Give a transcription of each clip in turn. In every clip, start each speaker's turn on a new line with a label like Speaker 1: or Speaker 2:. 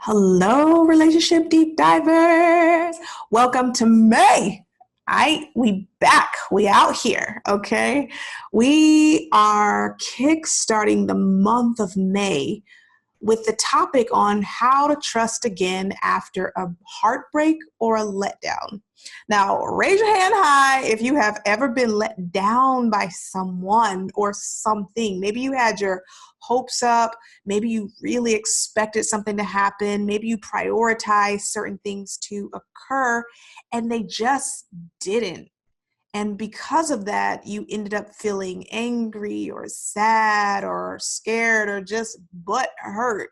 Speaker 1: Hello, relationship deep divers. Welcome to May. We back. We out here. Okay. We are kickstarting the month of May with the topic on how to trust again after a heartbreak or a letdown. Now, raise your hand high if you have ever been let down by someone or something. Maybe you had your hopes up. Maybe you really expected something to happen. Maybe you prioritized certain things to occur and they just didn't. And because of that, you ended up feeling angry or sad or scared or just butt hurt.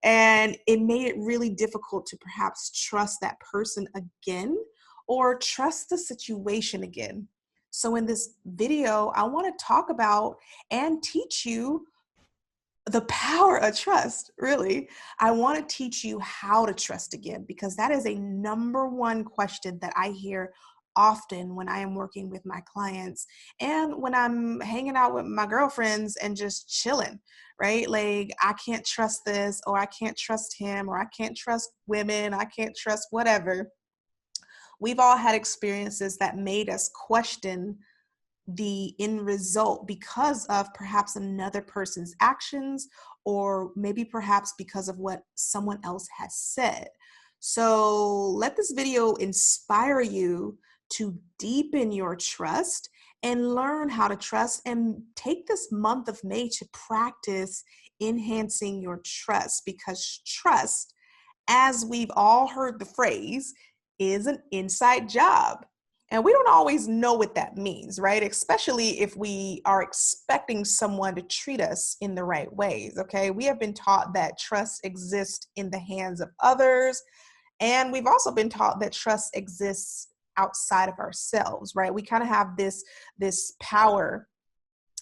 Speaker 1: And it made it really difficult to perhaps trust that person again or trust the situation again. So, in this video, I want to talk about and teach you the power of trust, really. I want to teach you how to trust again, because that is a number one question that I hear often when I am working with my clients and when I'm hanging out with my girlfriends and just chilling, right? Like, I can't trust this, or I can't trust him, or I can't trust women, I can't trust whatever. We've all had experiences that made us question the end result because of perhaps another person's actions, or maybe perhaps because of what someone else has said. So let this video inspire you to deepen your trust and learn how to trust, and take this month of May to practice enhancing your trust, because trust, as we've all heard the phrase, is an inside job. And we don't always know what that means, right? Especially if we are expecting someone to treat us in the right ways, okay? We have been taught that trust exists in the hands of others. And we've also been taught that trust exists outside of ourselves, right? We kind of have this power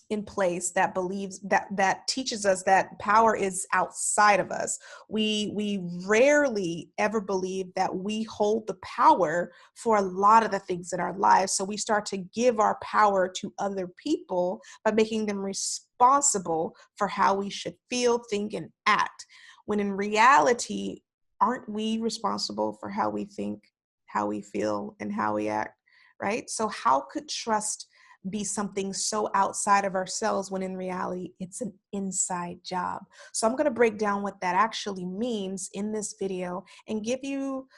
Speaker 1: in place that believes that teaches us that power is outside of us. We rarely ever believe that we hold the power for a lot of the things in our lives. So we start to give our power to other people by making them responsible for how we should feel, think, and act. When in reality, aren't we responsible for how we think, how we feel, and how we act, right? So how could trust be something so outside of ourselves when in reality it's an inside job? So I'm going to break down what that actually means in this video and give you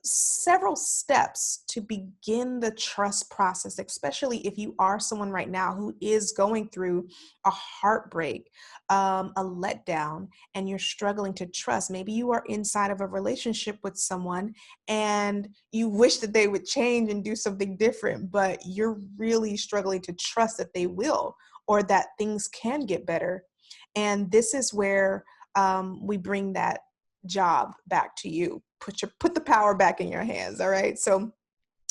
Speaker 1: several steps to begin the trust process, especially if you are someone right now who is going through a heartbreak, a letdown, and you're struggling to trust. Maybe you are inside of a relationship with someone and you wish that they would change and do something different, but you're really struggling to trust that they will, or that things can get better. And this is where we bring that job back to you. Put the power back in your hands. All right. So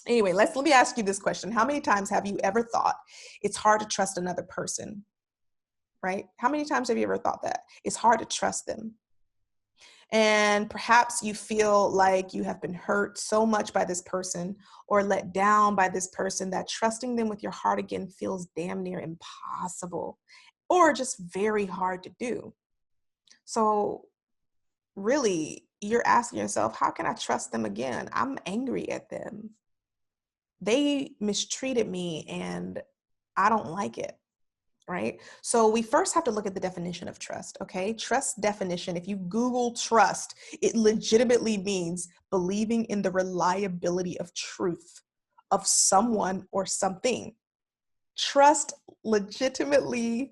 Speaker 1: anyway, let me ask you this question. How many times have you ever thought it's hard to trust another person? Right? How many times have you ever thought that it's hard to trust them? And perhaps you feel like you have been hurt so much by this person or let down by this person that trusting them with your heart again feels damn near impossible, or just very hard to do. So really, you're asking yourself, how can I trust them again? I'm angry at them. They mistreated me and I don't like it. Right? So we first have to look at the definition of trust, okay? Trust definition, if you Google trust, it legitimately means believing in the reliability of truth of someone or something. Trust legitimately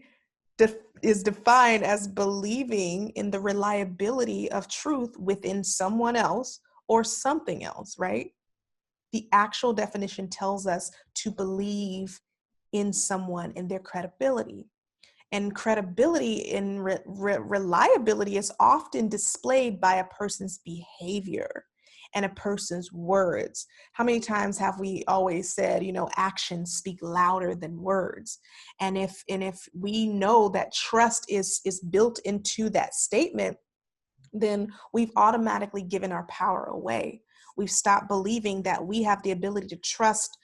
Speaker 1: is defined as believing in the reliability of truth within someone else or something else, right? The actual definition tells us to believe in someone and their credibility. And credibility and reliability is often displayed by a person's behavior and a person's words. How many times have we always said, actions speak louder than words? And if we know that trust is built into that statement, then we've automatically given our power away. We've stopped believing that we have the ability to trust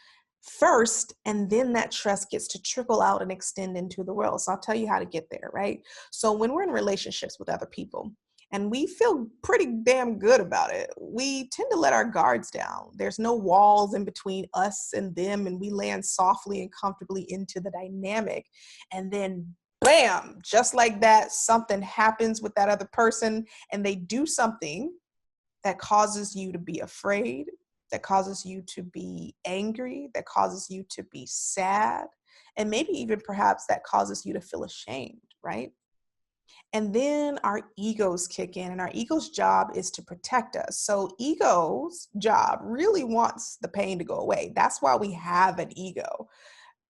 Speaker 1: first, and then that trust gets to trickle out and extend into the world. So I'll tell you how to get there, right? So when we're in relationships with other people and we feel pretty damn good about it. We tend to let our guards down. There's no walls in between us and them, and we land softly and comfortably into the dynamic. And then, bam, just like that, something happens with that other person, and they do something that causes you to be afraid, that causes you to be angry, that causes you to be sad, and maybe even perhaps that causes you to feel ashamed, right? And then our egos kick in, and our ego's job is to protect us. So ego's job really wants the pain to go away. That's why we have an ego.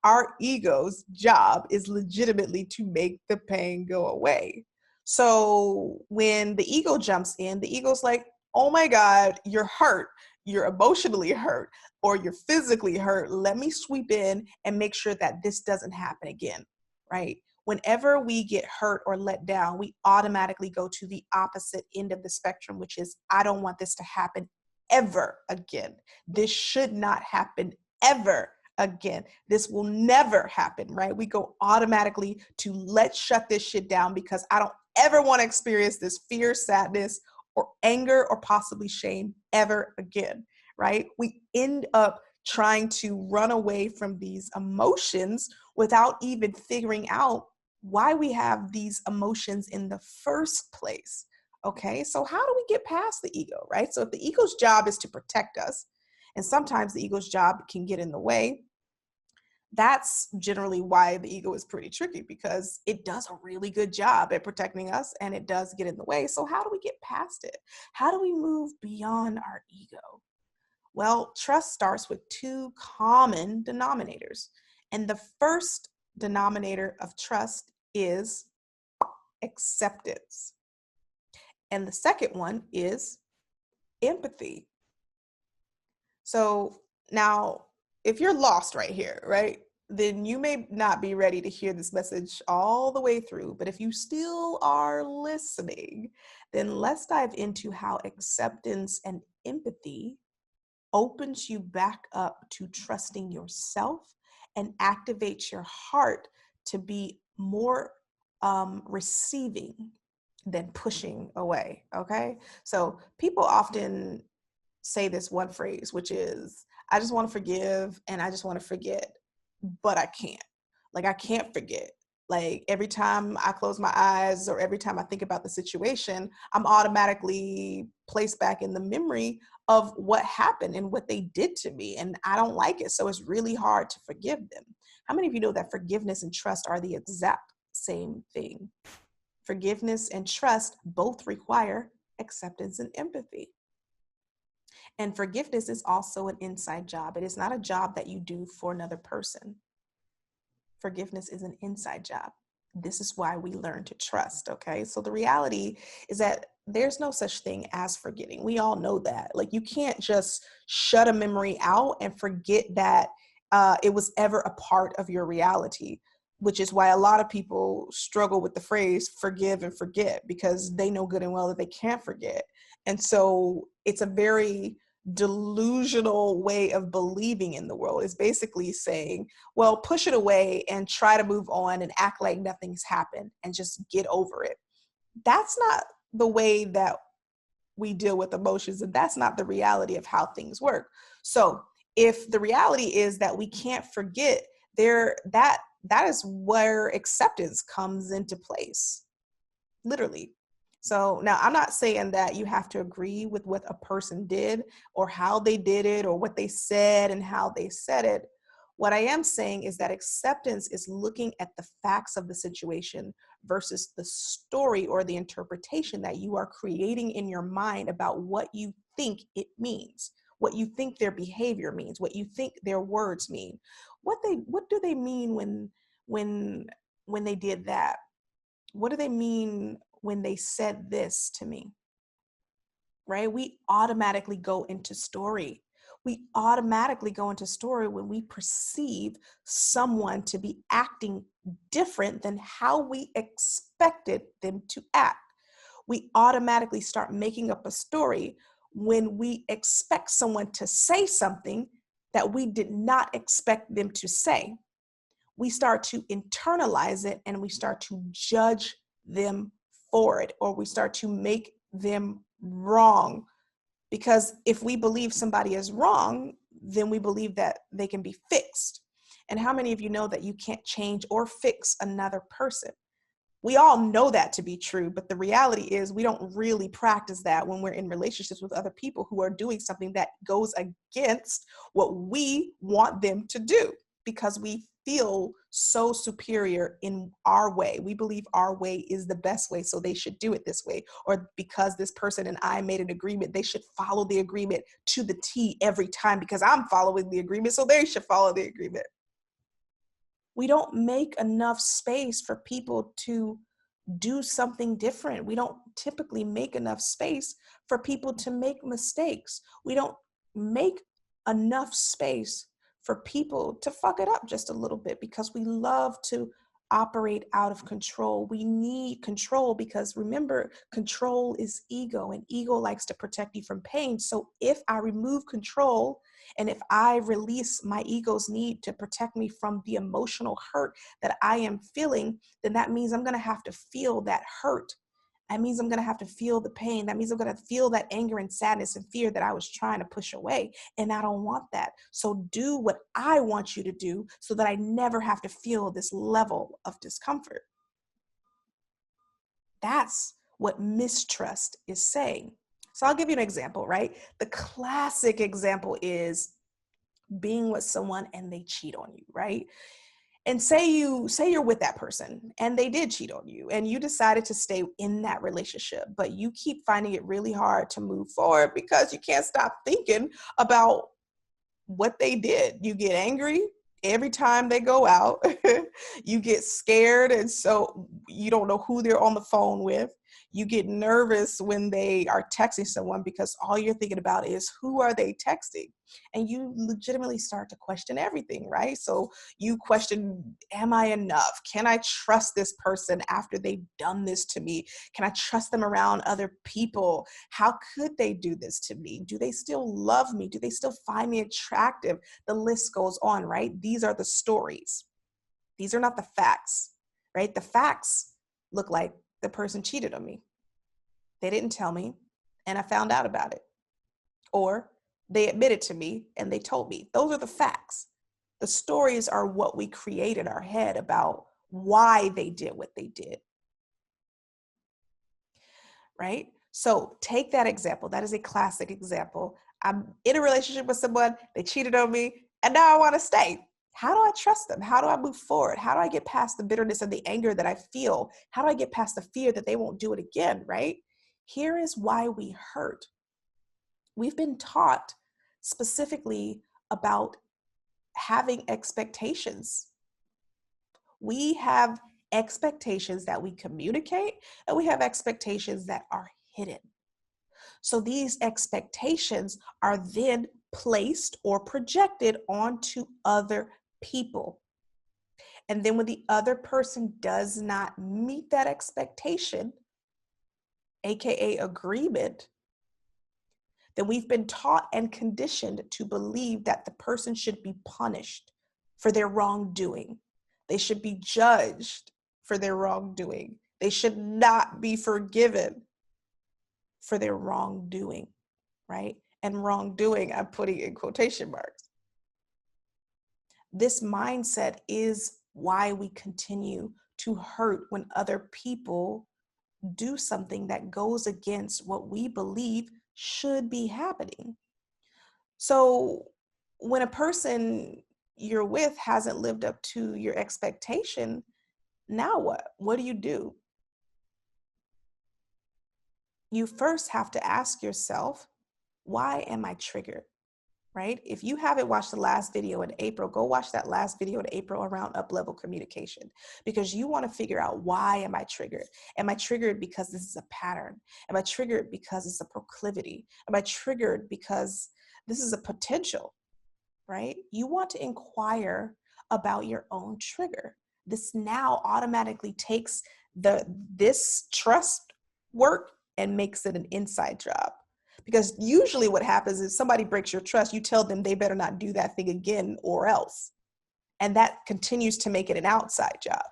Speaker 1: Our ego's job is legitimately to make the pain go away. So when the ego jumps in, the ego's like, oh my God, you're hurt. You're emotionally hurt, or you're physically hurt. Let me sweep in and make sure that this doesn't happen again, right? Whenever we get hurt or let down, we automatically go to the opposite end of the spectrum, which is, I don't want this to happen ever again. This should not happen ever again. This will never happen, right? We go automatically to let's shut this shit down because I don't ever want to experience this fear, sadness, or anger, or possibly shame ever again, right? We end up trying to run away from these emotions without even figuring out why we have these emotions in the first place. Okay, so how do we get past the ego, right? So if the ego's job is to protect us, and sometimes the ego's job can get in the way, that's generally why the ego is pretty tricky, because it does a really good job at protecting us and it does get in the way. So how do we get past it? How do we move beyond our ego? Well, trust starts with two common denominators. And the first denominator of trust is acceptance. And the second one is empathy. So now, if you're lost right here, right, then you may not be ready to hear this message all the way through. But if you still are listening, then let's dive into how acceptance and empathy opens you back up to trusting yourself and activates your heart to be more receiving than pushing away. Okay. So people often say this one phrase, which is, I just want to forgive and I just want to forget, but I can't. Like, I can't forget. Like, every time I close my eyes or every time I think about the situation, I'm automatically placed back in the memory of what happened and what they did to me. And I don't like it. So it's really hard to forgive them. How many of you know that forgiveness and trust are the exact same thing? Forgiveness and trust both require acceptance and empathy. And forgiveness is also an inside job. It is not a job that you do for another person. Forgiveness is an inside job. This is why we learn to trust, okay? So the reality is that there's no such thing as forgetting. We all know that. Like, you can't just shut a memory out and forget that it was ever a part of your reality, which is why a lot of people struggle with the phrase forgive and forget, because they know good and well that they can't forget. And so it's a very delusional way of believing in the world. Is basically saying, well, push it away and try to move on and act like nothing's happened and just get over it. That's not the way that we deal with emotions, and that's not the reality of how things work. So if the reality is that we can't forget, that is where acceptance comes into place, literally. So now, I'm not saying that you have to agree with what a person did or how they did it or what they said and how they said it. What I am saying is that acceptance is looking at the facts of the situation versus the story or the interpretation that you are creating in your mind about what you think it means, what you think their behavior means, what you think their words mean. What do they mean when they did that? What do they mean when they said this to me? Right? We automatically go into story. We automatically go into story when we perceive someone to be acting different than how we expected them to act. We automatically start making up a story when we expect someone to say something that we did not expect them to say. We start to internalize it and we start to judge them forward, or we start to make them wrong. Because if we believe somebody is wrong, then we believe that they can be fixed. And how many of you know that you can't change or fix another person? We all know that to be true, but the reality is we don't really practice that when we're in relationships with other people who are doing something that goes against what we want them to do, because we feel so superior in our way. We believe our way is the best way, so they should do it this way. Or because this person and I made an agreement, they should follow the agreement to the T every time because I'm following the agreement, so they should follow the agreement. We don't make enough space for people to do something different. We don't typically make enough space for people to make mistakes. We don't make enough space for people to fuck it up just a little bit because we love to operate out of control. We need control because remember, control is ego, and ego likes to protect you from pain. So if I remove control and if I release my ego's need to protect me from the emotional hurt that I am feeling, then that means I'm going to have to feel that hurt. That means I'm going to have to feel the pain. That means I'm going to feel that anger and sadness and fear that I was trying to push away. And I don't want that. So do what I want you to do so that I never have to feel this level of discomfort. That's what mistrust is saying. So I'll give you an example, right? The classic example is being with someone and they cheat on you, right? And say you're with that person and they did cheat on you and you decided to stay in that relationship, but you keep finding it really hard to move forward because you can't stop thinking about what they did. You get angry every time they go out. You get scared, and so you don't know who they're on the phone with. You get nervous when they are texting someone because all you're thinking about is who are they texting? And you legitimately start to question everything, right? So you question, am I enough? Can I trust this person after they've done this to me? Can I trust them around other people? How could they do this to me? Do they still love me? Do they still find me attractive? The list goes on, right? These are the stories. These are not the facts, right? The facts look like the person cheated on me. They didn't tell me, and I found out about it. Or they admitted to me and they told me. Those are the facts. The stories are what we create in our head about why they did what they did. Right? So take that example. That is a classic example. I'm in a relationship with someone, they cheated on me, and now I want to stay. How do I trust them? How do I move forward? How do I get past the bitterness and the anger that I feel? How do I get past the fear that they won't do it again, right? Here is why we hurt. We've been taught specifically about having expectations. We have expectations that we communicate, and we have expectations that are hidden. So these expectations are then placed or projected onto other people. And then when the other person does not meet that expectation, aka agreement, then we've been taught and conditioned to believe that the person should be punished for their wrongdoing. They should be judged for their wrongdoing. They should not be forgiven for their wrongdoing, right? And wrongdoing, I'm putting in quotation marks. This mindset is why we continue to hurt when other people do something that goes against what we believe should be happening. So when a person you're with hasn't lived up to your expectation, now what? What do? You first have to ask yourself, why am I triggered? Right? If you haven't watched the last video in April, go watch that last video in April around up-level communication, because you want to figure out, why am I triggered? Am I triggered because this is a pattern? Am I triggered because it's a proclivity? Am I triggered because this is a potential, right? You want to inquire about your own trigger. This now automatically takes this trust work and makes it an inside job. Because usually what happens is somebody breaks your trust, you tell them they better not do that thing again or else. And that continues to make it an outside job.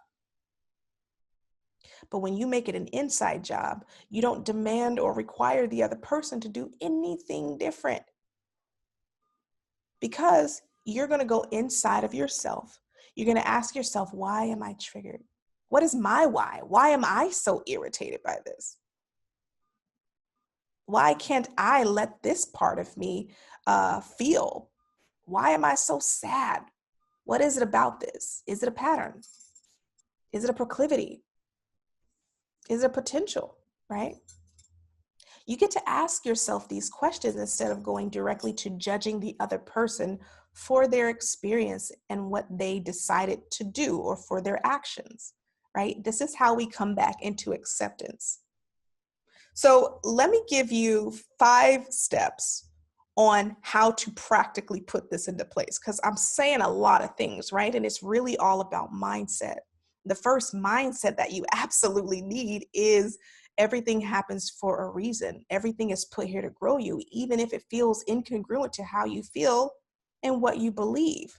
Speaker 1: But when you make it an inside job, you don't demand or require the other person to do anything different, because you're going to go inside of yourself. You're going to ask yourself, why am I triggered? What is my why? Why am I so irritated by this? Why can't I let this part of me feel? Why am I so sad? What is it about this? Is it a pattern? Is it a proclivity? Is it a potential, right? You get to ask yourself these questions instead of going directly to judging the other person for their experience and what they decided to do or for their actions, right? This is how we come back into acceptance. So let me give you 5 steps on how to practically put this into place, because I'm saying a lot of things, right? And it's really all about mindset. The first mindset that you absolutely need is everything happens for a reason. Everything is put here to grow you, even if it feels incongruent to how you feel and what you believe,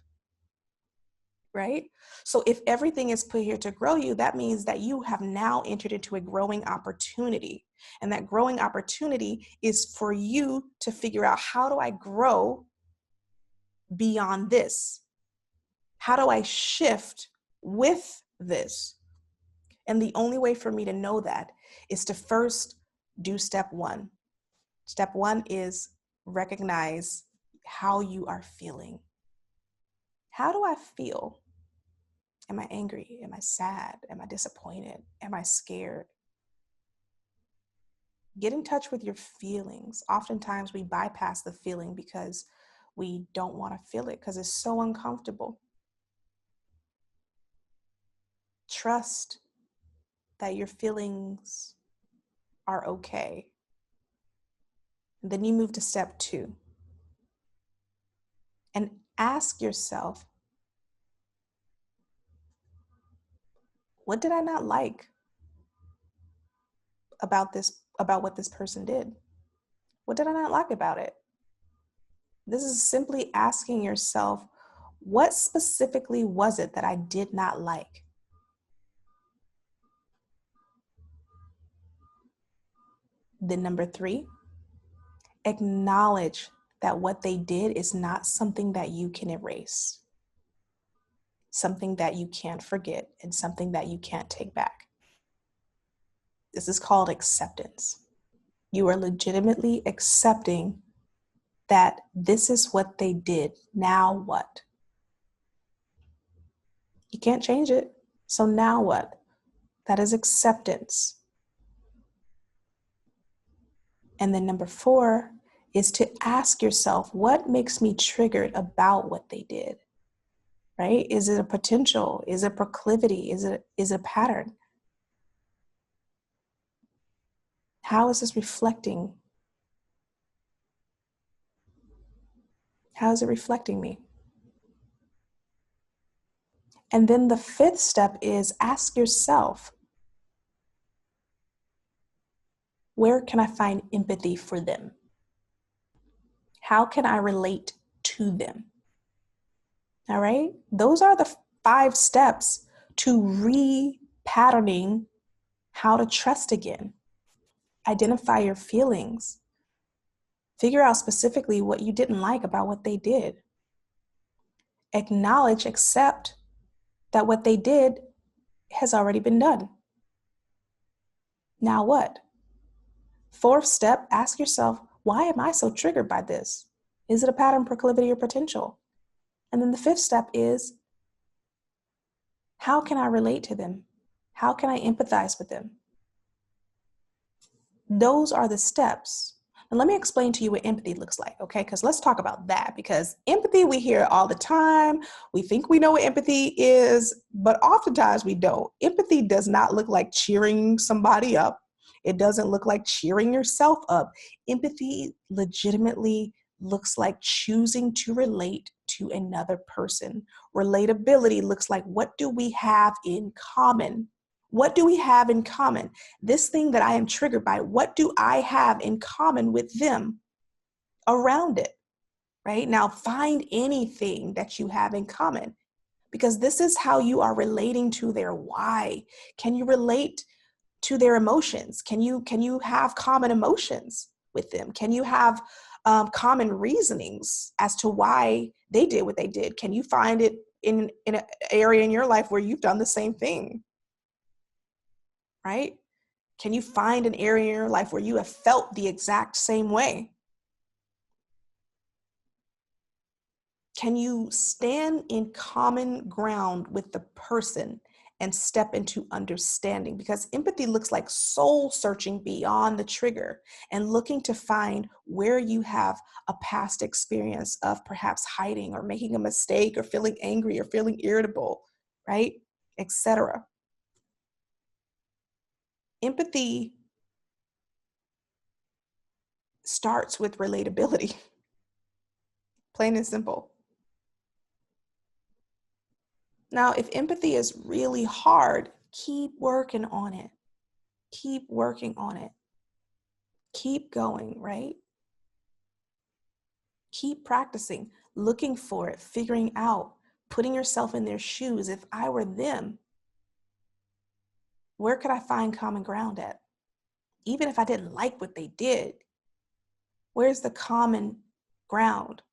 Speaker 1: right? So if everything is put here to grow you, that means that you have now entered into a growing opportunity. And that growing opportunity is for you to figure out, how do I grow beyond this? How do I shift with this? And the only way for me to know that is to first do step 1. Step 1 is recognize how you are feeling. How do I feel? Am I angry? Am I sad? Am I disappointed? Am I scared? Get in touch with your feelings. Oftentimes we bypass the feeling because we don't want to feel it because it's so uncomfortable. Trust that your feelings are okay. And then you move to step 2 and ask yourself, what did I not like about what this person did? What did I not like about it? This is simply asking yourself, what specifically was it that I did not like? Then number 3, acknowledge that what they did is not something that you can erase, something that you can't forget, and something that you can't take back. This is called acceptance. You are legitimately accepting that this is what they did. Now what? You can't change it. So now what? That is acceptance. And then number 4 is to ask yourself, what makes me triggered about what they did? Right? Is it a potential? Is it proclivity? Is it a pattern? How is this reflecting? How is it reflecting me? And then the 5th step is ask yourself, where can I find empathy for them? How can I relate to them? All right? Those are the 5 steps to re-patterning how to trust again. Identify your feelings. Figure out specifically what you didn't like about what they did. Acknowledge, accept that what they did has already been done. Now what? 4th step, ask yourself, why am I so triggered by this? Is it a pattern, proclivity, or potential? And then the 5th step is, how can I relate to them? How can I empathize with them? Those are the steps. And let me explain to you what empathy looks like, okay? Because let's talk about that, because empathy we hear all the time. We think we know what empathy is, but oftentimes we don't. Empathy does not look like cheering somebody up. It doesn't look like cheering yourself up. Empathy legitimately looks like choosing to relate to another person. Relatability looks like, what do we have in common? What do we have in common? This thing that I am triggered by, what do I have in common with them around it, right? Now find anything that you have in common, because this is how you are relating to their why. Can you relate to their emotions? Can you have common emotions with them? Can you have common reasonings as to why they did what they did? Can you find it in an area in your life where you've done the same thing, right? Can you find an area in your life where you have felt the exact same way? Can you stand in common ground with the person and step into understanding? Because empathy looks like soul searching beyond the trigger and looking to find where you have a past experience of perhaps hiding or making a mistake or feeling angry or feeling irritable, right? Etc. Empathy starts with relatability, plain and simple. Now, if empathy is really hard, keep working on it. Keep working on it. Keep going, right? Keep practicing, looking for it, figuring out, putting yourself in their shoes. If I were them, where could I find common ground at? Even if I didn't like what they did, where's the common ground,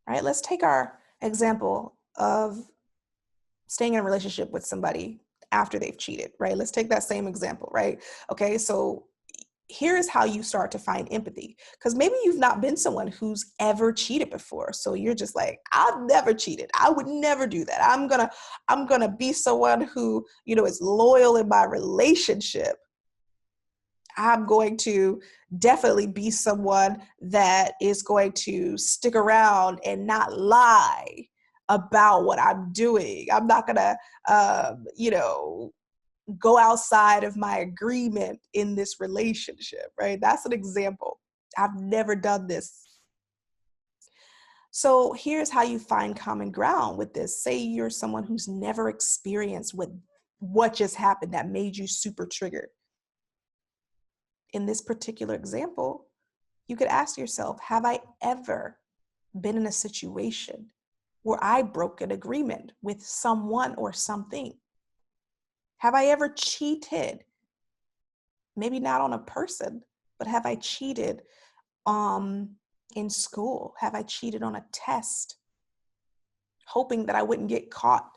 Speaker 1: right? Let's take our example of staying in a relationship with somebody after they've cheated, right? Let's take that same example, right? Okay, so here's how you start to find empathy, because maybe you've not been someone who's ever cheated before, so you're just like, I've never cheated, I would never do that. I'm gonna be someone who, is loyal in my relationship. I'm going to definitely be someone that is going to stick around and not lie about what I'm doing. I'm not gonna go outside of my agreement in this relationship, right? That's an example. I've never done this. So here's how you find common ground with this. Say you're someone who's never experienced what just happened that made you super triggered. In this particular example, you could ask yourself, have I ever been in a situation where I broke an agreement with someone or something? Have I ever cheated? Maybe not on a person, but have I cheated in school? Have I cheated on a test, hoping that I wouldn't get caught?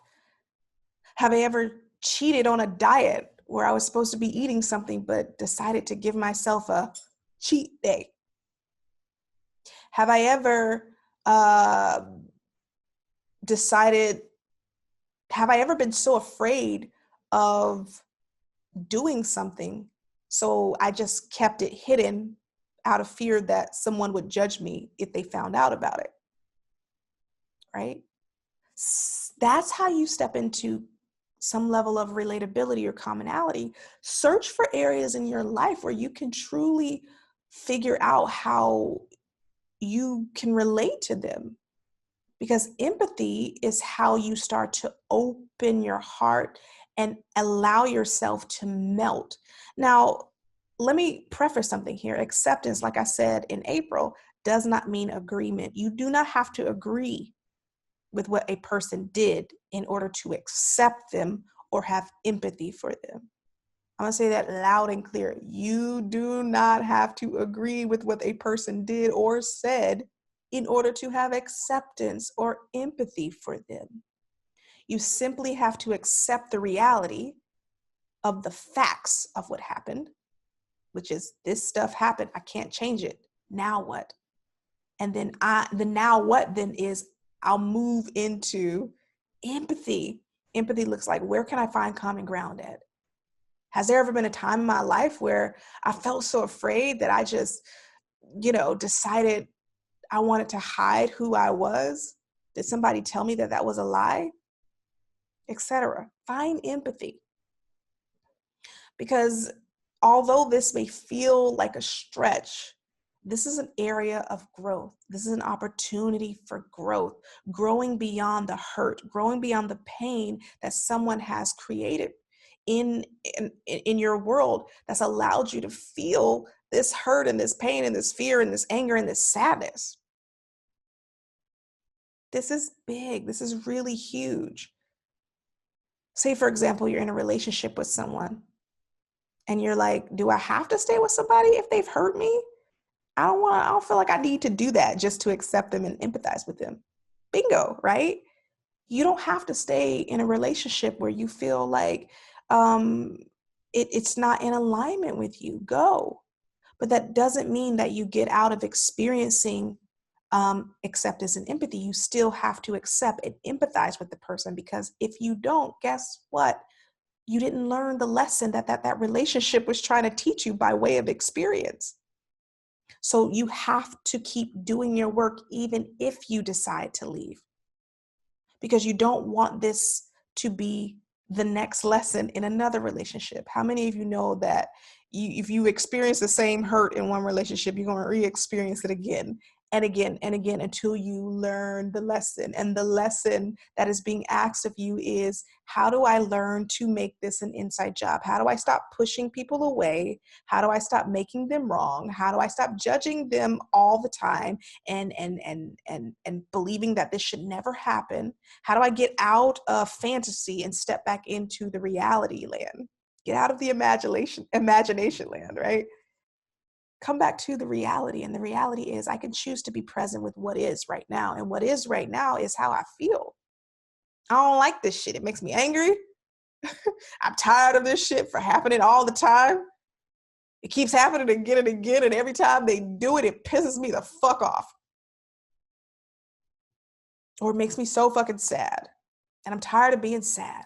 Speaker 1: Have I ever cheated on a diet where I was supposed to be eating something but decided to give myself a cheat day? Have I ever decided, have I ever been so afraid of doing something, so I just kept it hidden out of fear that someone would judge me if they found out about it, right? That's how you step into some level of relatability or commonality. Search for areas in your life where you can truly figure out how you can relate to them. Because empathy is how you start to open your heart and allow yourself to melt. Now, let me preface something here. Acceptance, like I said in April, does not mean agreement. You do not have to agree with what a person did in order to accept them or have empathy for them. I'm going to say that loud and clear. You do not have to agree with what a person did or said in order to have acceptance or empathy for them. You simply have to accept the reality of the facts of what happened, which is this stuff happened. I can't change it. Now what? And then the now what then is I'll move into empathy. Empathy looks like, where can I find common ground at? Has there ever been a time in my life where I felt so afraid that I just, decided I wanted to hide who I was? Did somebody tell me that that was a lie? Etc. Find empathy. Because although this may feel like a stretch, this is an area of growth. This is an opportunity for growth, growing beyond the hurt, growing beyond the pain that someone has created in your world that's allowed you to feel this hurt and this pain and this fear and this anger and this sadness. This is big. This is really huge. Say, for example, you're in a relationship with someone And you're like, do I have to stay with somebody if they've hurt me? I don't feel like I need to do that just to accept them and empathize with them. Bingo, right? You don't have to stay in a relationship where you feel like um, it's not in alignment with you. Go. But that doesn't mean that you get out of experiencing acceptance and empathy. You still have to accept and empathize with the person, because if you don't, guess what? You didn't learn the lesson that relationship was trying to teach you by way of experience. So you have to keep doing your work even if you decide to leave, because you don't want this to be the next lesson in another relationship. How many of you know that if you experience the same hurt in one relationship, you're going to re-experience it again and again and again until you learn the lesson? And the lesson that is being asked of you is, how do I learn to make this an inside job? How do I stop pushing people away? How do I stop making them wrong? How do I stop judging them all the time and believing that this should never happen? How do I get out of fantasy and step back into the reality land? Get out of the imagination land, right? Come back to the reality. And the reality is, I can choose to be present with what is right now. And what is right now is how I feel. I don't like this shit. It makes me angry. I'm tired of this shit for happening all the time. It keeps happening again and again. And every time they do it, it pisses me the fuck off. Or it makes me so fucking sad. And I'm tired of being sad.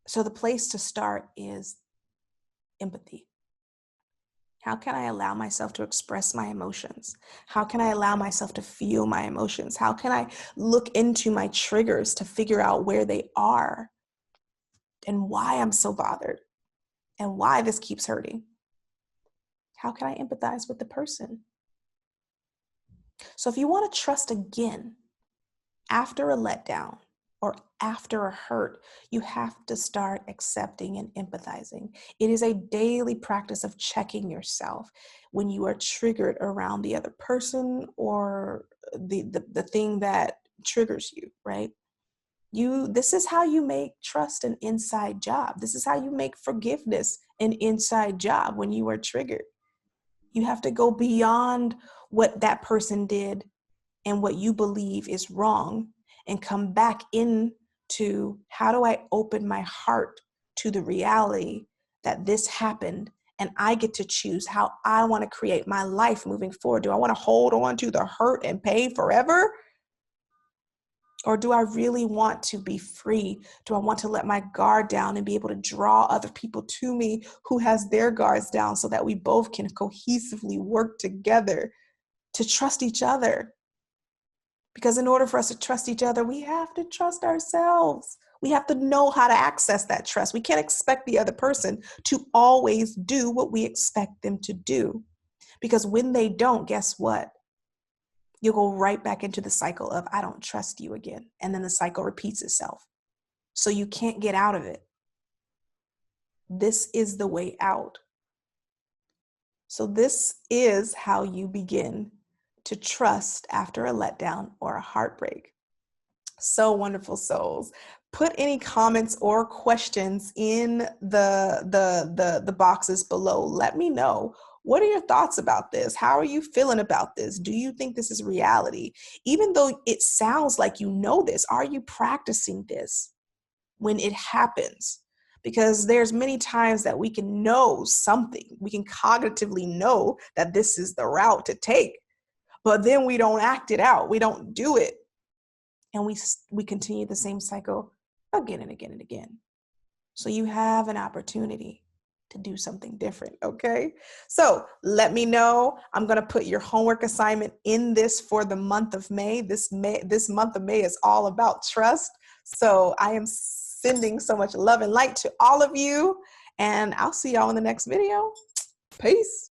Speaker 1: So the place to start is empathy. How can I allow myself to express my emotions? How can I allow myself to feel my emotions? How can I look into my triggers to figure out where they are and why I'm so bothered and why this keeps hurting? How can I empathize with the person? So if you want to trust again after a letdown or after a hurt, you have to start accepting and empathizing. It is a daily practice of checking yourself when you are triggered around the other person or the thing that triggers you, right? This is how you make trust an inside job. This is how you make forgiveness an inside job when you are triggered. You have to go beyond what that person did and what you believe is wrong and come back into, how do I open my heart to the reality that this happened and I get to choose how I want to create my life moving forward? Do I want to hold on to the hurt and pain forever? Or do I really want to be free? Do I want to let my guard down and be able to draw other people to me who has their guards down so that we both can cohesively work together to trust each other? Because in order for us to trust each other, we have to trust ourselves. We have to know how to access that trust. We can't expect the other person to always do what we expect them to do. Because when they don't, guess what? You'll go right back into the cycle of, I don't trust you again. And then the cycle repeats itself. So you can't get out of it. This is the way out. So this is how you begin to trust after a letdown or a heartbreak. So wonderful, souls. Put any comments or questions in the boxes below. Let me know. What are your thoughts about this? How are you feeling about this? Do you think this is reality? Even though it sounds like you know this, are you practicing this when it happens? Because there's many times that we can know something. We can cognitively know that this is the route to take, but then we don't act it out. We don't do it. And we continue the same cycle again and again and again. So you have an opportunity to do something different, okay? So let me know. I'm gonna put your homework assignment in this for the month of May. This month of May is all about trust. So I am sending so much love and light to all of you, and I'll see y'all in the next video. Peace.